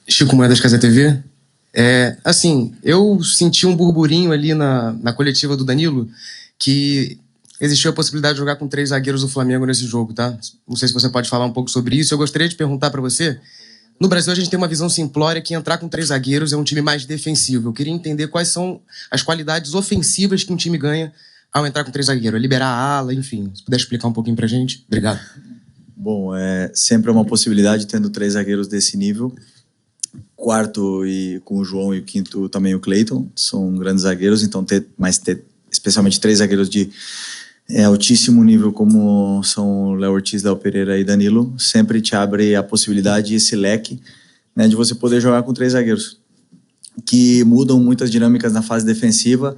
Chico Moedas, Casa TV. Assim, eu senti um burburinho ali na coletiva do Danilo que existiu a possibilidade de jogar com 3 zagueiros do Flamengo nesse jogo, tá? Não sei se você pode falar um pouco sobre isso. Eu gostaria de perguntar para você. No Brasil, a gente tem uma visão simplória que entrar com 3 zagueiros é um time mais defensivo. Eu queria entender quais são as qualidades ofensivas que um time ganha ao entrar com 3 zagueiros. É liberar a ala, enfim. Se puder explicar um pouquinho pra gente. Obrigado. Bom, sempre uma possibilidade tendo 3 zagueiros desse nível. Quarto e com o João e o quinto também o Cleiton. São grandes zagueiros, então ter especialmente 3 zagueiros de altíssimo nível como são Léo Ortiz, Léo Pereira e Danilo, sempre te abre a possibilidade e esse leque, né, de você poder jogar com 3 zagueiros, que mudam muitas dinâmicas na fase defensiva,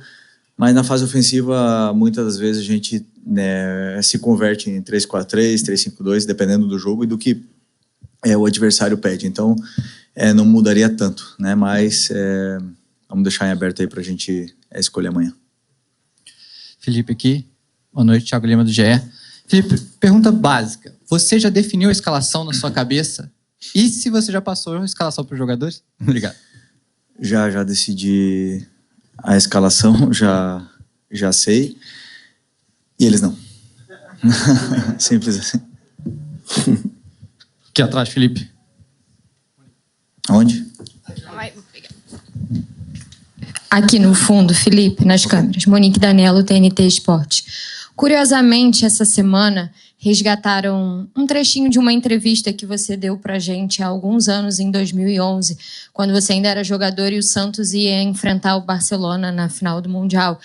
mas na fase ofensiva muitas das vezes a gente, né, se converte em 3-4-3, 3-5-2, dependendo do jogo e do que o adversário pede. Então não mudaria tanto, né, mas vamos deixar em aberto aí para a gente escolher amanhã. Felipe aqui. Boa noite, Thiago Lima do GE. Felipe, pergunta básica. Você já definiu a escalação na sua cabeça? E se você já passou a escalação para os jogadores? Obrigado. Já decidi a escalação, já sei. E eles não. Simples assim. Aqui atrás, Felipe. Onde? Aqui no fundo, Felipe, nas câmeras. Monique Danello, TNT Esportes. Curiosamente, essa semana, resgataram um trechinho de uma entrevista que você deu pra gente há alguns anos, em 2011, quando você ainda era jogador e o Santos ia enfrentar o Barcelona na final do Mundial.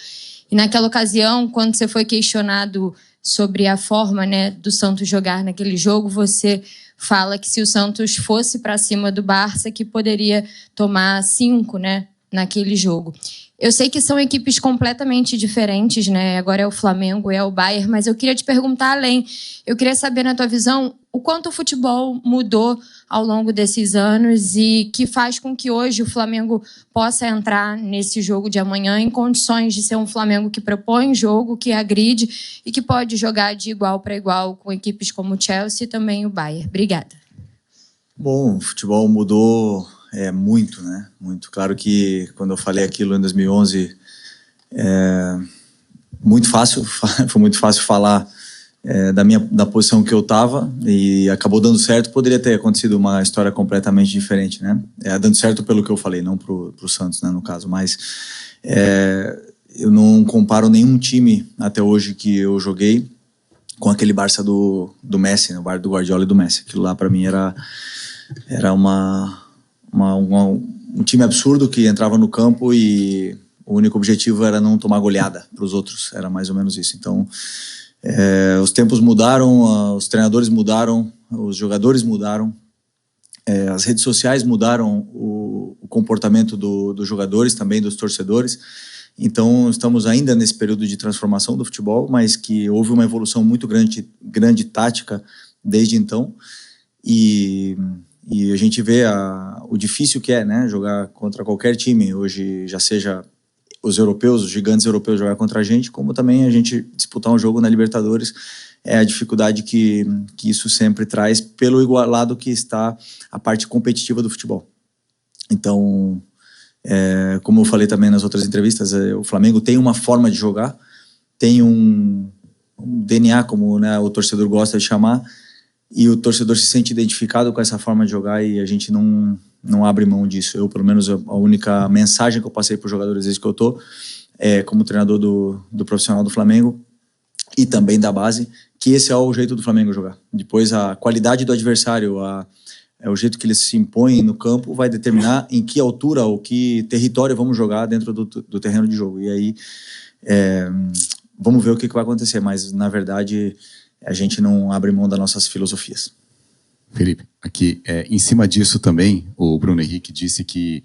E naquela ocasião, quando você foi questionado sobre a forma, né, do Santos jogar naquele jogo, você fala que se o Santos fosse para cima do Barça, que poderia tomar 5, né, naquele jogo. Eu sei que são equipes completamente diferentes, né? Agora é o Flamengo, é o Bayern, mas eu queria te perguntar além. Eu queria saber, na tua visão, o quanto o futebol mudou ao longo desses anos e que faz com que hoje o Flamengo possa entrar nesse jogo de amanhã em condições de ser um Flamengo que propõe jogo, que agride e que pode jogar de igual para igual com equipes como o Chelsea e também o Bayern. Obrigada. Bom, o futebol mudou muito, né? Muito. Claro que quando eu falei aquilo em 2011, muito fácil, foi muito fácil falar da posição que eu estava e acabou dando certo. Poderia ter acontecido uma história completamente diferente, né? Dando certo pelo que eu falei, não pro Santos, né, no caso. Mas eu não comparo nenhum time até hoje que eu joguei com aquele Barça do Messi, né? O Barça do Guardiola e do Messi. Aquilo lá para mim era um time absurdo que entrava no campo e o único objetivo era não tomar goleada para os outros, era mais ou menos isso. Então, os tempos mudaram, os treinadores mudaram, os jogadores mudaram, as redes sociais mudaram o comportamento dos jogadores, também dos torcedores. Então, estamos ainda nesse período de transformação do futebol, mas que houve uma evolução muito grande tática desde então. E a gente vê o difícil que é, né, jogar contra qualquer time, hoje já seja os europeus, os gigantes europeus jogar contra a gente, como também a gente disputar um jogo na Libertadores, a dificuldade que isso sempre traz pelo igualado que está a parte competitiva do futebol. Então, como eu falei também nas outras entrevistas, o Flamengo tem uma forma de jogar, tem um DNA, como, né, o torcedor gosta de chamar, e o torcedor se sente identificado com essa forma de jogar e a gente não abre mão disso. Eu, pelo menos, a única mensagem que eu passei para os jogadores desde que eu estou, como treinador do profissional do Flamengo e também da base, que esse é o jeito do Flamengo jogar. Depois, a qualidade do adversário, o jeito que eles se impõem no campo vai determinar em que altura ou que território vamos jogar dentro do terreno de jogo. E aí, vamos ver o que vai acontecer, mas, na verdade, a gente não abre mão das nossas filosofias. Felipe, aqui, em cima disso também, o Bruno Henrique disse que,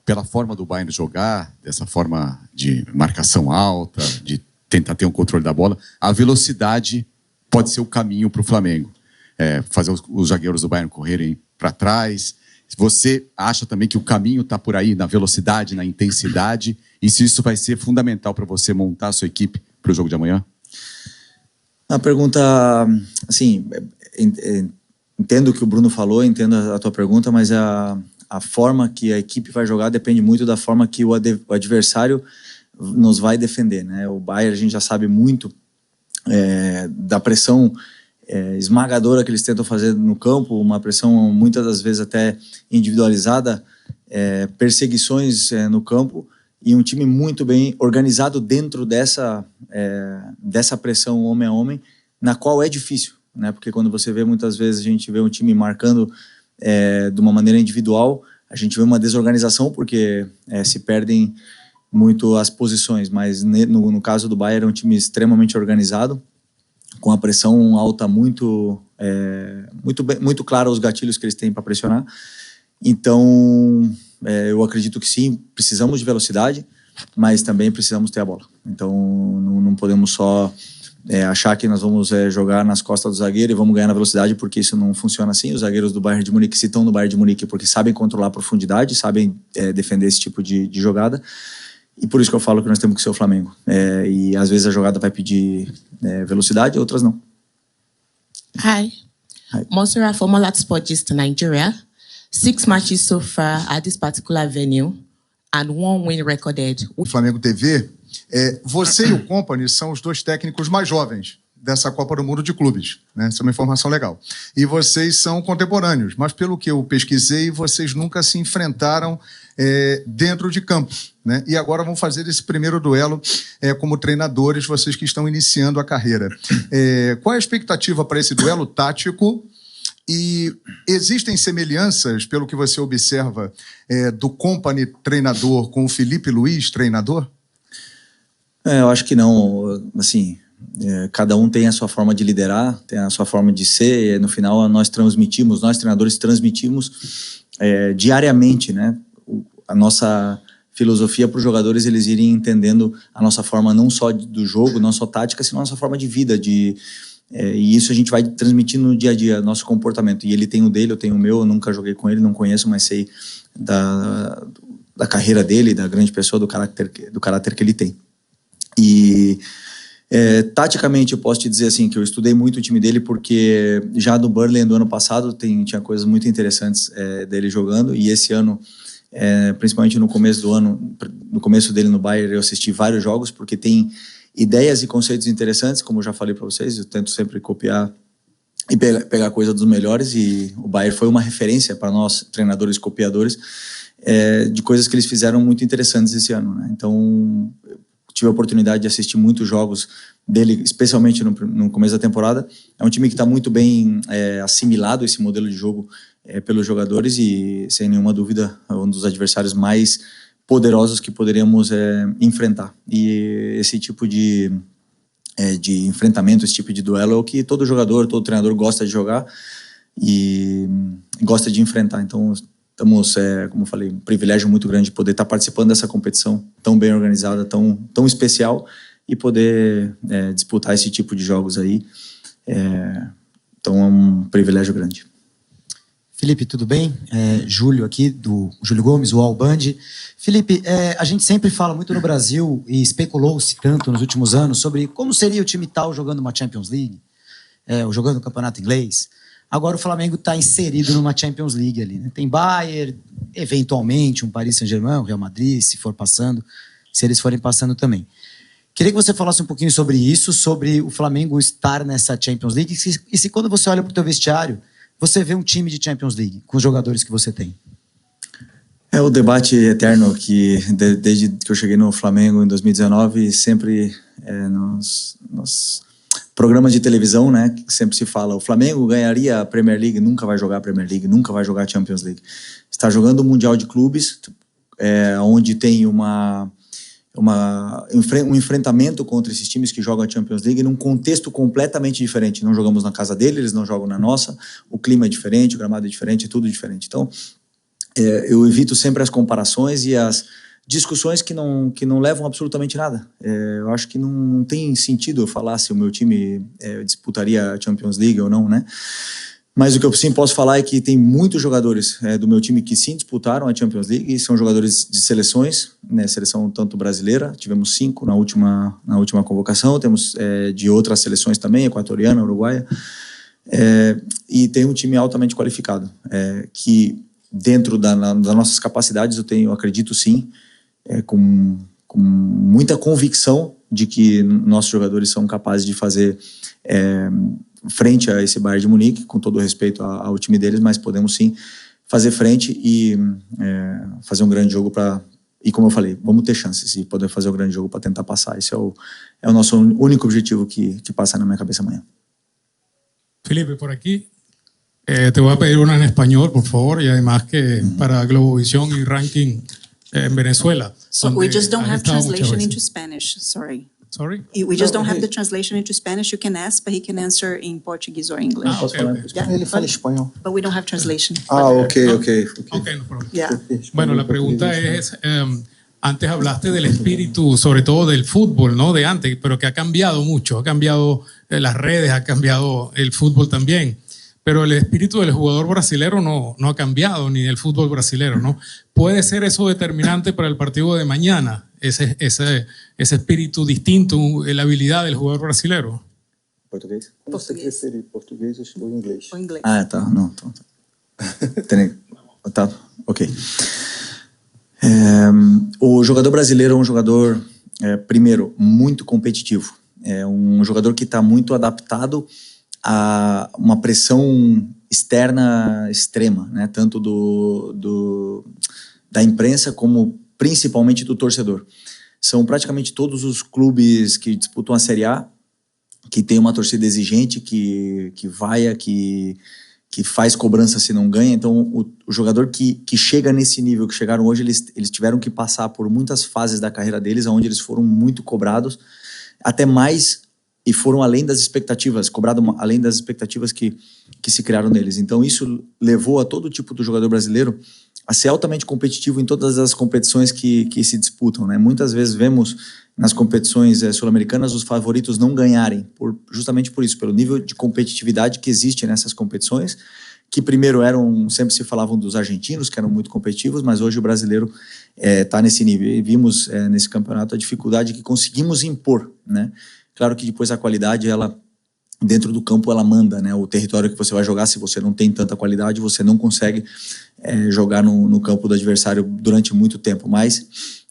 pela forma do Bayern jogar, dessa forma de marcação alta, de tentar ter um controle da bola, a velocidade pode ser o caminho para o Flamengo. Fazer os zagueiros do Bayern correrem para trás. Você acha também que o caminho está por aí, na velocidade, na intensidade, e se isso vai ser fundamental para você montar a sua equipe para o jogo de amanhã? A pergunta, assim, entendo o que o Bruno falou, entendo a tua pergunta, mas a a forma que a equipe vai jogar depende muito da forma que o adversário nos vai defender, né? O Bayern, a gente já sabe muito da pressão esmagadora que eles tentam fazer no campo, uma pressão muitas das vezes até individualizada, perseguições no campo, e um time muito bem organizado dentro dessa pressão homem a homem, na qual é difícil, né? Porque quando você vê, muitas vezes a gente vê um time marcando de uma maneira individual, a gente vê uma desorganização porque se perdem muito as posições, mas no caso do Bayern é um time extremamente organizado, com a pressão alta muito clara os gatilhos que eles têm para pressionar. Então eu acredito que sim, precisamos de velocidade, mas também precisamos ter a bola. Então não podemos só achar que nós vamos jogar nas costas do zagueiro e vamos ganhar na velocidade, porque isso não funciona assim. Os zagueiros do Bayern de Munique se estão no Bayern de Munique porque sabem controlar a profundidade, sabem defender esse tipo de jogada, e por isso que eu falo que nós temos que ser o Flamengo. E às vezes a jogada vai pedir velocidade, outras não. Hi. Monster, a former sportist to Nigeria. 6 matches so far at this particular venue and 1 win recorded. O Flamengo TV, você e o Kompany são os 2 técnicos mais jovens dessa Copa do Mundo de Clubes, né? Essa é uma informação legal. E vocês são contemporâneos, mas pelo que eu pesquisei, vocês nunca se enfrentaram dentro de campo, né? E agora vão fazer esse primeiro duelo como treinadores, vocês que estão iniciando a carreira. Qual é a expectativa para esse duelo tático? E existem semelhanças, pelo que você observa, do Kompany treinador com o Felipe Luiz treinador? Eu acho que não. Assim, cada um tem a sua forma de liderar, tem a sua forma de ser, e no final nós treinadores transmitimos diariamente, né, a nossa filosofia para os jogadores, eles irem entendendo a nossa forma não só do jogo, não só tática, senão a nossa forma de vida, e isso a gente vai transmitindo no dia a dia, nosso comportamento. E ele tem o dele, eu tenho o meu, eu nunca joguei com ele, não conheço, mas sei da carreira dele, da grande pessoa, do caráter que ele tem. E taticamente eu posso te dizer assim, que eu estudei muito o time dele, porque já do Burnley do ano passado tinha coisas muito interessantes dele jogando, e esse ano, principalmente no começo do ano, no começo dele no Bayern, eu assisti vários jogos, porque tem ideias e conceitos interessantes, como eu já falei para vocês, eu tento sempre copiar e pegar coisa dos melhores, e o Bayern foi uma referência para nós, treinadores copiadores, de coisas que eles fizeram muito interessantes esse ano, né? Então, tive a oportunidade de assistir muitos jogos dele, especialmente no começo da temporada. É um time que está muito bem assimilado, esse modelo de jogo, pelos jogadores, e, sem nenhuma dúvida, é um dos adversários mais poderosos que poderíamos enfrentar. E esse tipo de enfrentamento, esse tipo de duelo é o que todo jogador, todo treinador gosta de jogar e gosta de enfrentar. Então, estamos, como eu falei, um privilégio muito grande de poder estar participando dessa competição tão bem organizada, tão especial, e poder disputar esse tipo de jogos aí. Então, é um privilégio grande. Felipe, tudo bem? Júlio aqui, do Júlio Gomes, o All Band. Felipe, a gente sempre fala muito no Brasil, e especulou-se tanto nos últimos anos, sobre como seria o time tal jogando uma Champions League, ou jogando o campeonato inglês. Agora o Flamengo está inserido numa Champions League ali, né? Tem Bayern, eventualmente um Paris Saint-Germain, um Real Madrid, se eles forem passando também. Queria que você falasse um pouquinho sobre isso, sobre o Flamengo estar nessa Champions League, e se quando você olha para o teu vestiário, você vê um time de Champions League, com os jogadores que você tem. É o debate eterno que, desde que eu cheguei no Flamengo em 2019, sempre nos programas de televisão, né, que sempre se fala, o Flamengo ganharia a Premier League, nunca vai jogar a Premier League, nunca vai jogar a Champions League. Está jogando o Mundial de Clubes, onde tem um enfrentamento contra esses times que jogam a Champions League num contexto completamente diferente. Não jogamos na casa deles, eles não jogam na nossa, o clima é diferente, o gramado é diferente, é tudo diferente. Então, eu evito sempre as comparações e as discussões que não levam absolutamente nada. Eu acho que não tem sentido eu falar se o meu time disputaria a Champions League ou não, né? Mas o que eu sim posso falar é que tem muitos jogadores do meu time que sim disputaram a Champions League, e são jogadores de seleções, né, seleção tanto brasileira, tivemos 5 na última convocação, temos de outras seleções também, equatoriana, uruguaia, e tem um time altamente qualificado, que dentro das nossas capacidades, eu acredito sim, com muita convicção de que nossos jogadores são capazes de fazer frente a esse Bayern de Munique, com todo o respeito ao time deles, mas podemos sim fazer frente e fazer um grande jogo e como eu falei, vamos ter chances e poder fazer um grande jogo para tentar passar. Esse é o nosso único objetivo que passa na minha cabeça amanhã. Felipe, por aquí. Te voy a pedir una en español, por favor, y además que para Globovisión y Ranking en Venezuela. So we just don't have translation into Spanish, sorry. Sorry? We just don't have the translation into Spanish. You can ask, but he can answer in Portuguese or English. Ele fala espanhol. But we don't have translation. Ok, no problem. Yeah. Bueno, la pregunta es, antes hablaste del espíritu, sobre todo del fútbol, ¿no? De antes, pero que ha cambiado mucho, ha cambiado las redes, ha cambiado el fútbol también. Pero el espíritu del jugador brasilero no ha cambiado, ni del fútbol brasilero, ¿no? ¿Puede ser eso determinante para el partido de mañana? Ese espíritu distinto, la habilidad del jugador brasilero. Português? Português. Português ou inglês? Ou inglês. Ah, tá. Não, tá. Ok. O jogador brasileiro é um jogador, primeiro, muito competitivo. É um jogador que está muito adaptado a uma pressão externa extrema, né? Tanto da imprensa como principalmente do torcedor. São praticamente todos os clubes que disputam a Série A que tem uma torcida exigente, que vaia, que faz cobrança se não ganha. Então o jogador que chega nesse nível que chegaram hoje, eles tiveram que passar por muitas fases da carreira deles, onde eles foram muito cobrados, até mais, e foram além das expectativas, cobrado além das expectativas que se criaram neles. Então isso levou a todo tipo do jogador brasileiro a ser altamente competitivo em todas as competições que se disputam, né? Muitas vezes vemos nas competições sul-americanas os favoritos não ganharem, justamente por isso, pelo nível de competitividade que existe nessas competições, que primeiro sempre se falavam dos argentinos, que eram muito competitivos, mas hoje o brasileiro está nesse nível. E vimos nesse campeonato a dificuldade que conseguimos impor, né? Claro que depois a qualidade, dentro do campo, ela manda, né? O território que você vai jogar, se você não tem tanta qualidade, você não consegue jogar no campo do adversário durante muito tempo. Mas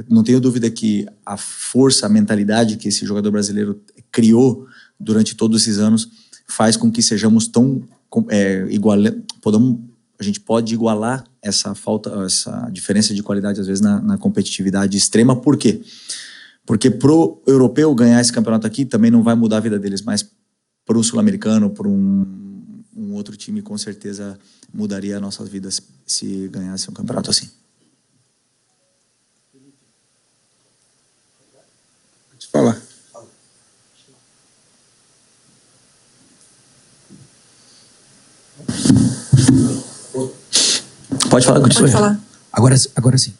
não tenho dúvida que a força, a mentalidade que esse jogador brasileiro criou durante todos esses anos faz com que sejamos tão a gente pode igualar essa diferença de qualidade às vezes na competitividade extrema. Por quê? Porque pro europeu ganhar esse campeonato aqui também não vai mudar a vida deles, mas para um sul-americano, para um outro time, com certeza mudaria as nossas vidas se ganhasse um campeonato assim. Pode falar. Pode falar, continue. Pode falar. Agora sim.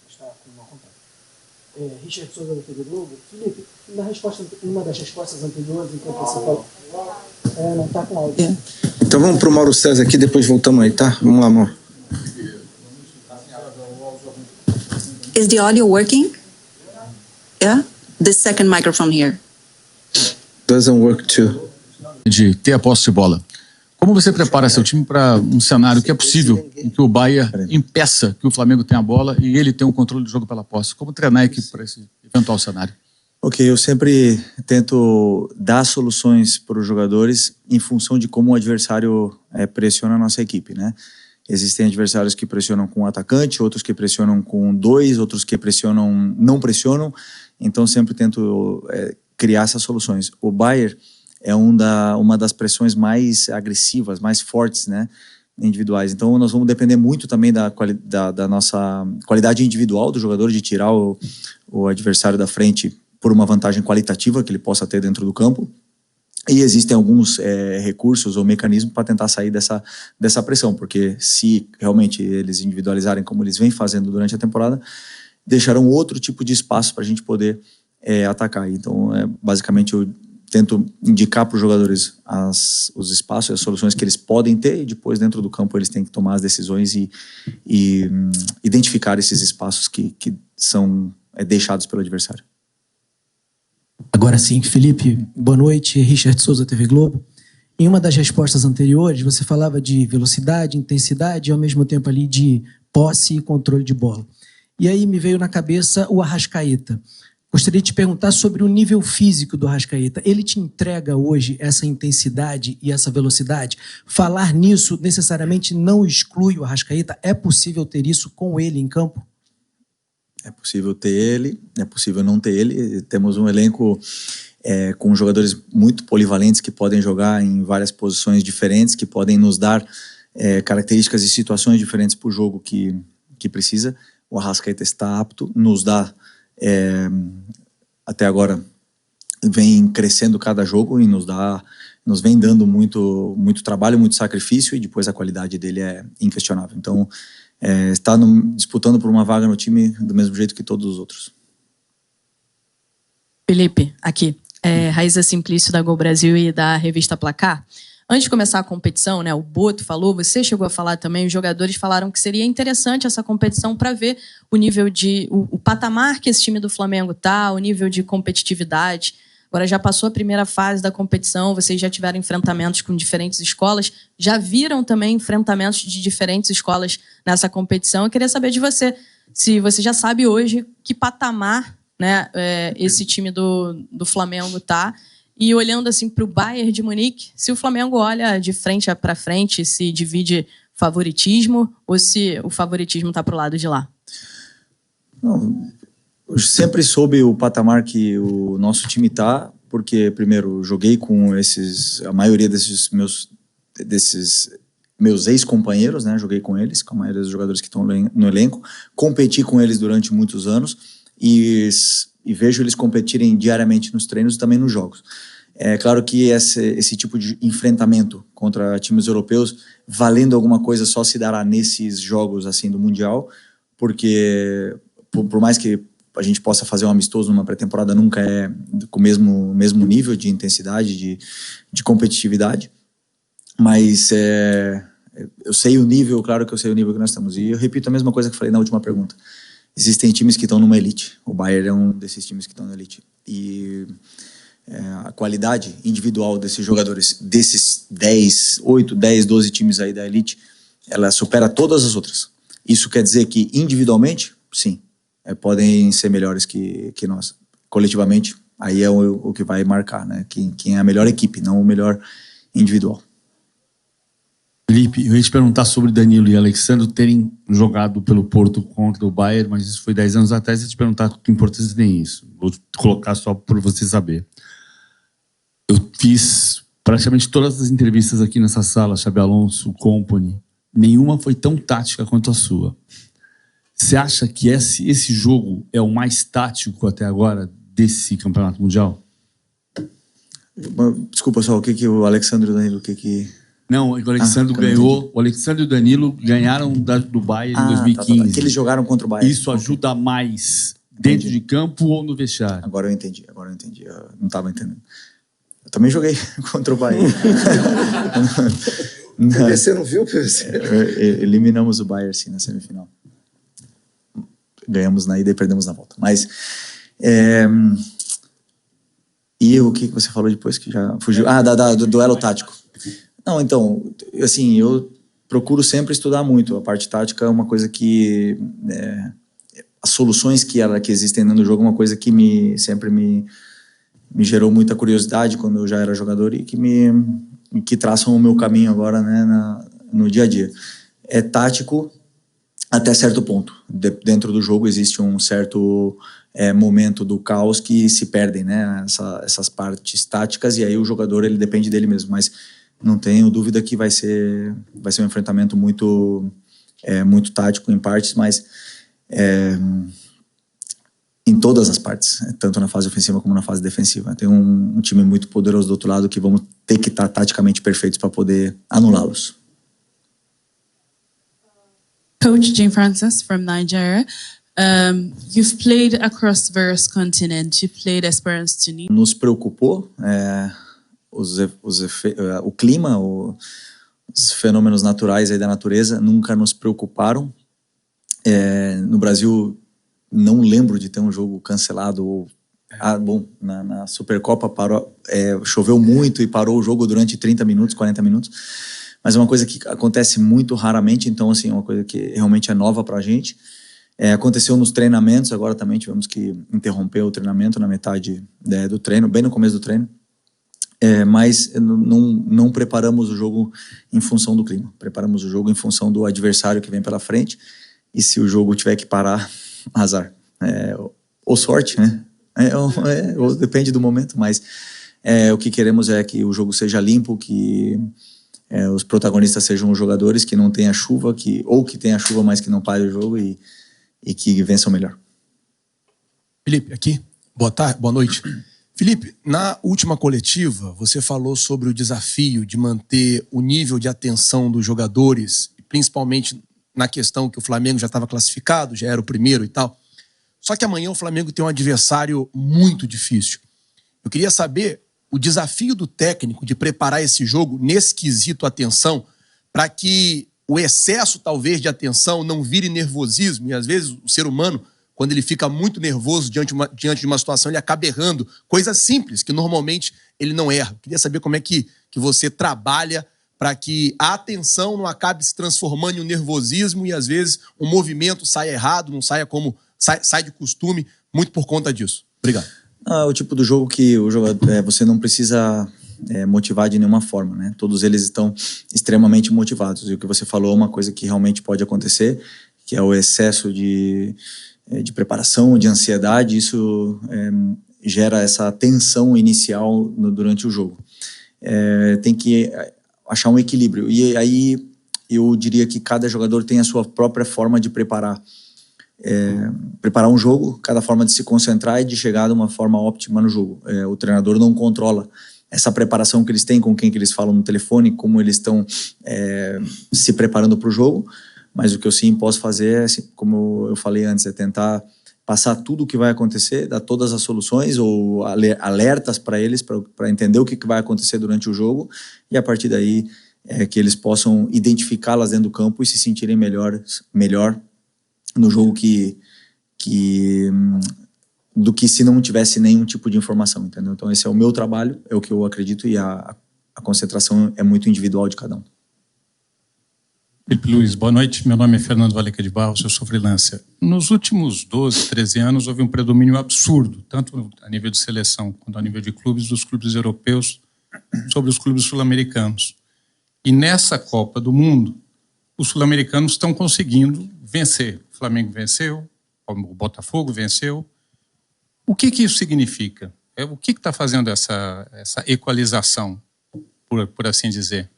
Richard Souza da TV Globo. Felipe, uma das respostas anteriores, enquanto você falou, não está com áudio. Então vamos para o Mauro César aqui, depois voltamos aí, tá? Vamos lá, Mauro. Is the audio working? Yeah? The second microphone here. Doesn't work too. De ter a posse de bola. Como você prepara seu time para um cenário que é possível, em que o Bayern impeça que o Flamengo tenha a bola e ele tenha o controle do jogo pela posse? Como treinar a equipe para esse eventual cenário? Ok, eu sempre tento dar soluções para os jogadores em função de como o adversário pressiona a nossa equipe, né? Existem adversários que pressionam com um atacante, outros que pressionam com dois, outros que não pressionam. Então sempre tento criar essas soluções. O Bayern é uma das pressões mais agressivas, mais fortes, né, individuais. Então nós vamos depender muito também da nossa qualidade individual do jogador, de tirar o adversário da frente por uma vantagem qualitativa que ele possa ter dentro do campo. E existem alguns recursos ou mecanismos para tentar sair dessa pressão, porque se realmente eles individualizarem como eles vêm fazendo durante a temporada, deixarão outro tipo de espaço para a gente poder atacar. Então, basicamente, eu tento indicar para os jogadores os espaços e as soluções que eles podem ter, e depois dentro do campo eles têm que tomar as decisões e identificar esses espaços que são deixados pelo adversário. Agora sim, Felipe, boa noite. Richard Souza, TV Globo. em uma das respostas anteriores, você falava de velocidade, intensidade e, ao mesmo tempo, ali de posse e controle de bola. E aí me veio na cabeça o Arrascaeta. Gostaria de te perguntar sobre o nível físico do Arrascaeta. Ele te entrega hoje essa intensidade e essa velocidade? Falar nisso necessariamente não exclui o Arrascaeta? É possível ter isso com ele em campo? É possível ter ele, é possível não ter ele. Temos um elenco com jogadores muito polivalentes que podem jogar em várias posições diferentes, que podem nos dar características e situações diferentes para o jogo que precisa. O Arrascaeta está apto, nos dá, até agora, vem crescendo cada jogo e nos vem dando muito trabalho, muito sacrifício, e depois a qualidade dele é inquestionável. Então, está disputando por uma vaga no time do mesmo jeito que todos os outros. Felipe, aqui. Raíza Simplício, da Gol Brasil e da revista Placar. Antes de começar a competição, né, o Boto falou, você chegou a falar também, os jogadores falaram que seria interessante essa competição para ver o nível o patamar que esse time do Flamengo tá, o nível de competitividade. Agora já passou a primeira fase da competição, vocês já tiveram enfrentamentos com diferentes escolas, já viram também enfrentamentos de diferentes escolas nessa competição. Eu queria saber de você, se você já sabe hoje que patamar, né, esse time do Flamengo tá. E olhando assim para o Bayern de Munique, se o Flamengo olha de frente para frente, se divide favoritismo ou se o favoritismo está para o lado de lá? Não, eu sempre soube o patamar que o nosso time está, porque primeiro joguei com a maioria desses meus ex-companheiros, né? Joguei com eles, com a maioria dos jogadores que estão no elenco, competi com eles durante muitos anos e vejo eles competirem diariamente nos treinos e também nos jogos. É claro que esse tipo de enfrentamento contra times europeus, valendo alguma coisa, só se dará nesses jogos assim do Mundial, porque por mais que a gente possa fazer um amistoso numa pré-temporada, nunca é com o mesmo nível de intensidade, de competitividade, mas eu sei o nível, claro que eu sei o nível que nós estamos, e eu repito a mesma coisa que falei na última pergunta. Existem times que estão numa elite. O Bayern é um desses times que estão na elite. E a qualidade individual desses jogadores, desses 8, 10, 12 times aí da elite, ela supera todas as outras. Isso quer dizer que individualmente, sim, podem ser melhores que nós. Coletivamente, aí é o que vai marcar, né? Quem é a melhor equipe, não o melhor individual. Felipe, eu ia te perguntar sobre Danilo e Alexandre terem jogado pelo Porto contra o Bayern, mas isso foi 10 anos atrás. Eu ia te perguntar que importância tem isso. Vou colocar só por você saber. Eu fiz praticamente todas as entrevistas aqui nessa sala, Xabi Alonso, Company. Nenhuma foi tão tática quanto a sua. Você acha que esse jogo é o mais tático até agora desse campeonato mundial? Desculpa só, o que o Alexandre e o Danilo, Não, o Alexandre ganhou. O Alexandre e o Danilo ganharam do Bayern em 2015. Tá. Que eles jogaram contra o Bayern. Isso ajuda mais dentro de campo ou no vestiário? Agora eu entendi. Eu não estava entendendo. Eu também joguei contra o Bayern. PVC não viu, PVC? Eliminamos o Bayern, sim, na semifinal. Ganhamos na ida e perdemos na volta. Mas... E o que você falou depois que já fugiu? Do duelo tático. Não, então, assim, eu procuro sempre estudar muito. A parte tática é uma coisa que... as soluções que existem dentro do jogo é uma coisa que sempre me gerou muita curiosidade quando eu já era jogador e que traçam o meu caminho agora, né, no dia a dia. É tático até certo ponto. Dentro do jogo existe um certo momento do caos que se perdem, né, essas partes táticas, e aí o jogador ele depende dele mesmo, mas não tenho dúvida que vai ser um enfrentamento muito tático em partes, mas em todas as partes, tanto na fase ofensiva como na fase defensiva. Tem um time muito poderoso do outro lado que vamos ter que estar taticamente perfeitos para poder anulá-los. Coach Jane Francis from Nigeria. You've played across various continents. You've played Esperance Tunis. Nos preocupou o clima, os fenômenos naturais aí da natureza nunca nos preocuparam. No Brasil, não lembro de ter um jogo cancelado ou Bom, na Supercopa parou, choveu muito e parou o jogo durante 30 minutos, 40 minutos. Mas é uma coisa que acontece muito raramente, então, assim, é uma coisa que realmente é nova pra gente. Aconteceu nos treinamentos, agora também tivemos que interromper o treinamento na metade do treino, bem no começo do treino. Mas não preparamos o jogo em função do clima. Preparamos o jogo em função do adversário que vem pela frente. E se o jogo tiver que parar, azar. Ou sorte, né? Ou depende do momento, mas o que queremos é que o jogo seja limpo, que os protagonistas sejam os jogadores, que não tenha chuva, ou que tenha chuva, mas que não pare o jogo e que vençam melhor. Felipe, aqui. Boa tarde, boa noite. Felipe, na última coletiva, você falou sobre o desafio de manter o nível de atenção dos jogadores, principalmente na questão que o Flamengo já estava classificado, já era o primeiro e tal. Só que amanhã o Flamengo tem um adversário muito difícil. Eu queria saber o desafio do técnico de preparar esse jogo nesse quesito atenção, para que o excesso, talvez, de atenção não vire nervosismo. E, às vezes, o ser humano, quando ele fica muito nervoso diante de uma situação, ele acaba errando coisas simples, que normalmente ele não erra. Eu queria saber como é que você trabalha para que a atenção não acabe se transformando em um nervosismo e, às vezes, um movimento saia errado, não saia como sai de costume, muito por conta disso. Obrigado. É o tipo do jogo que o jogador, você não precisa motivar de nenhuma forma, né? Todos eles estão extremamente motivados. E o que você falou é uma coisa que realmente pode acontecer, que é o excesso de preparação, de ansiedade. Isso gera essa tensão inicial durante o jogo. Tem que achar um equilíbrio. E aí eu diria que cada jogador tem a sua própria forma de preparar um jogo, cada forma de se concentrar e de chegar de uma forma óptima no jogo. O treinador não controla essa preparação que eles têm, com quem que eles falam no telefone, como eles estão se preparando para o jogo, mas o que eu sim posso fazer, como eu falei antes, é tentar passar tudo o que vai acontecer, dar todas as soluções ou alertas para eles, para entender o que vai acontecer durante o jogo, e a partir daí que eles possam identificá-las dentro do campo e se sentirem melhor no jogo do que se não tivesse nenhum tipo de informação, entendeu? Então esse é o meu trabalho, é o que eu acredito, e a concentração é muito individual de cada um. Felipe Luiz, boa noite. Meu nome é Fernando Valeca de Barros, eu sou freelancer. Nos últimos 12, 13 anos houve um predomínio absurdo, tanto a nível de seleção quanto a nível de clubes, dos clubes europeus sobre os clubes sul-americanos. E nessa Copa do Mundo, os sul-americanos estão conseguindo vencer. O Flamengo venceu, o Botafogo venceu. O que isso significa? O que está fazendo essa equalização, por assim dizer?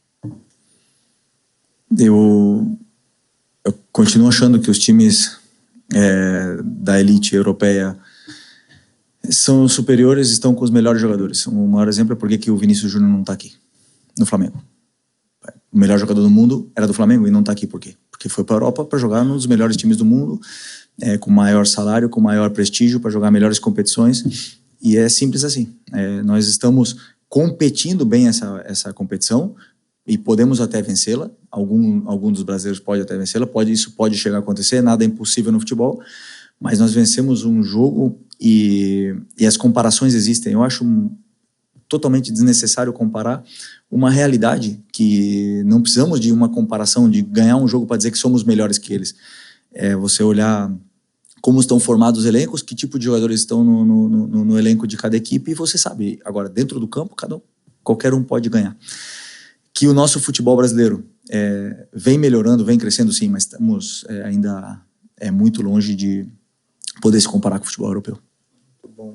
Eu continuo achando que os times da elite europeia são superiores e estão com os melhores jogadores. O maior exemplo é por que o Vinícius Júnior não está aqui, no Flamengo. O melhor jogador do mundo era do Flamengo e não está aqui por quê? Porque foi para a Europa para jogar nos melhores times do mundo, com maior salário, com maior prestígio, para jogar melhores competições, e é simples assim. Nós estamos competindo bem essa competição e podemos até vencê-la, algum dos brasileiros pode até vencê-la, isso pode chegar a acontecer, nada é impossível no futebol, mas nós vencemos um jogo e as comparações existem. Eu acho totalmente desnecessário comparar uma realidade que não precisamos de uma comparação, de ganhar um jogo para dizer que somos melhores que eles. Você olhar como estão formados os elencos, que tipo de jogadores estão no elenco de cada equipe, e você sabe, agora, dentro do campo, qualquer um pode ganhar. Que o nosso futebol brasileiro vem melhorando, vem crescendo, sim, mas estamos ainda muito longe de poder se comparar com o futebol europeu.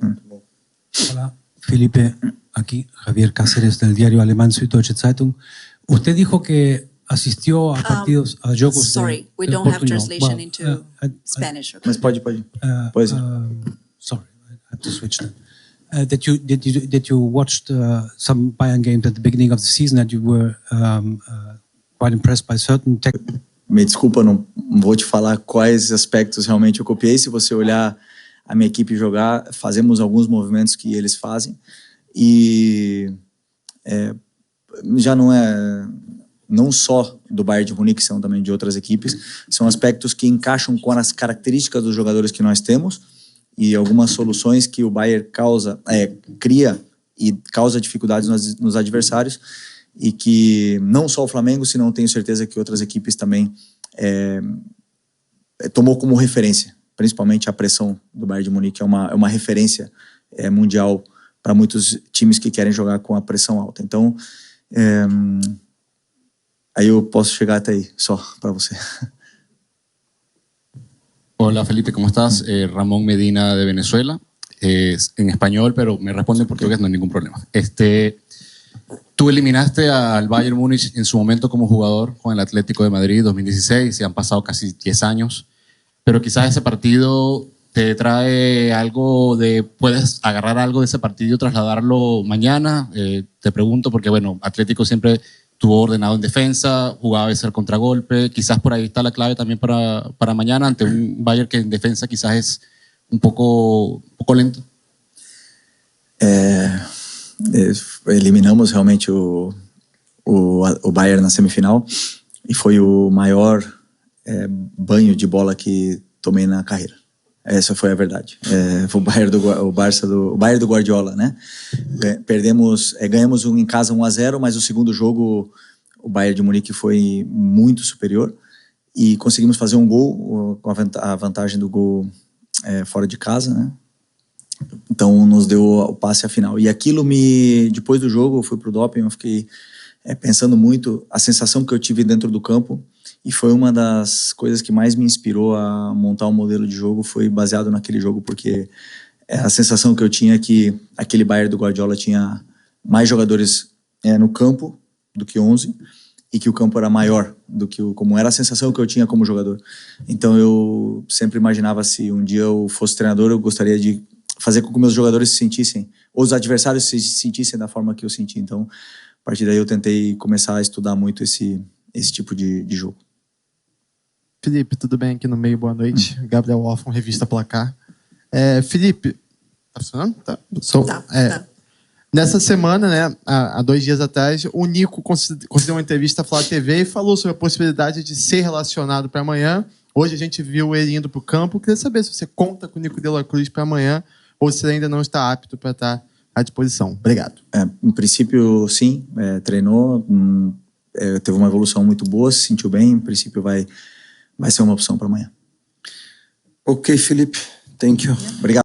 Muito bom. Hola, Felipe, aquí Javier Cáceres del diario alemán Süddeutsche Zeitung. Usted dijo que asistió a partidos, a jogos sorry, we don't have translation into Spanish. Okay? Mas pode. Sorry, I had to switch that. That you watched some Bayern games at the beginning of the season, that you were quite impressed by certain Me desculpa, não vou te falar quais aspectos realmente eu copiei. Se você olhar a minha equipe jogar, fazemos alguns movimentos que eles fazem, e já não só do Bayern de Munique, são também de outras equipes, são aspectos que encaixam com as características dos jogadores que nós temos e algumas soluções que o Bayern cria e causa dificuldades nos adversários, e que não só o Flamengo, senão tenho certeza que outras equipes também tomou como referência, principalmente a pressão do Bayern de Munique é uma referência mundial para muitos times que querem jogar com a pressão alta. Então, aí eu posso chegar até aí, só para você. Hola Felipe, ¿cómo estás? Ramón Medina de Venezuela, en español, pero me responde en portugués, no hay ningún problema. Tú eliminaste al Bayern Múnich en su momento como jugador con el Atlético de Madrid 2016, y han pasado casi 10 años, pero quizás ese partido te trae algo puedes agarrar algo de ese partido y trasladarlo mañana. Te pregunto porque, bueno, Atlético siempre estuvo ordenado en defensa, jugaba a veces al contragolpe, quizás por ahí está la clave también para mañana, ante un Bayern que en defensa quizás es un poco lento. Eliminamos realmente o Bayern na semifinal e foi o maior banho de bola que tomei na carreira. Essa foi a verdade. Foi o Bayern do Guardiola, né? Ganhamos em casa 1-0, mas o segundo jogo o Bayern de Munique foi muito superior e conseguimos fazer um gol com a vantagem do gol fora de casa, né? Então nos deu o passe à final. E aquilo depois do jogo eu fui pro doping, eu fiquei pensando muito a sensação que eu tive dentro do campo, e foi uma das coisas que mais me inspirou a montar um modelo de jogo, foi baseado naquele jogo, porque a sensação que eu tinha é que aquele Bayern do Guardiola tinha mais jogadores no campo do que 11, e que o campo era maior do que como era a sensação que eu tinha como jogador. Então eu sempre imaginava, se um dia eu fosse treinador, eu gostaria de fazer com que meus jogadores se sentissem, ou os adversários se sentissem da forma que eu senti. Então, a partir daí eu tentei começar a estudar muito esse tipo de jogo. Felipe, tudo bem aqui no meio? Boa noite. Gabriel Orfan, Revista Placar. Felipe, tá funcionando? Tá. Nessa semana, né, há 2 dias atrás, o Nico concedeu uma entrevista à Flá TV e falou sobre a possibilidade de ser relacionado para amanhã. Hoje a gente viu ele indo para o campo. Queria saber se você conta com o Nico de la Cruz para amanhã ou se ele ainda não está apto para estar à disposição. Obrigado. Em princípio, sim. Treinou, teve uma evolução muito boa, se sentiu bem. Em princípio, vai ser uma opção para amanhã. Ok, Felipe. Thank you. Obrigado.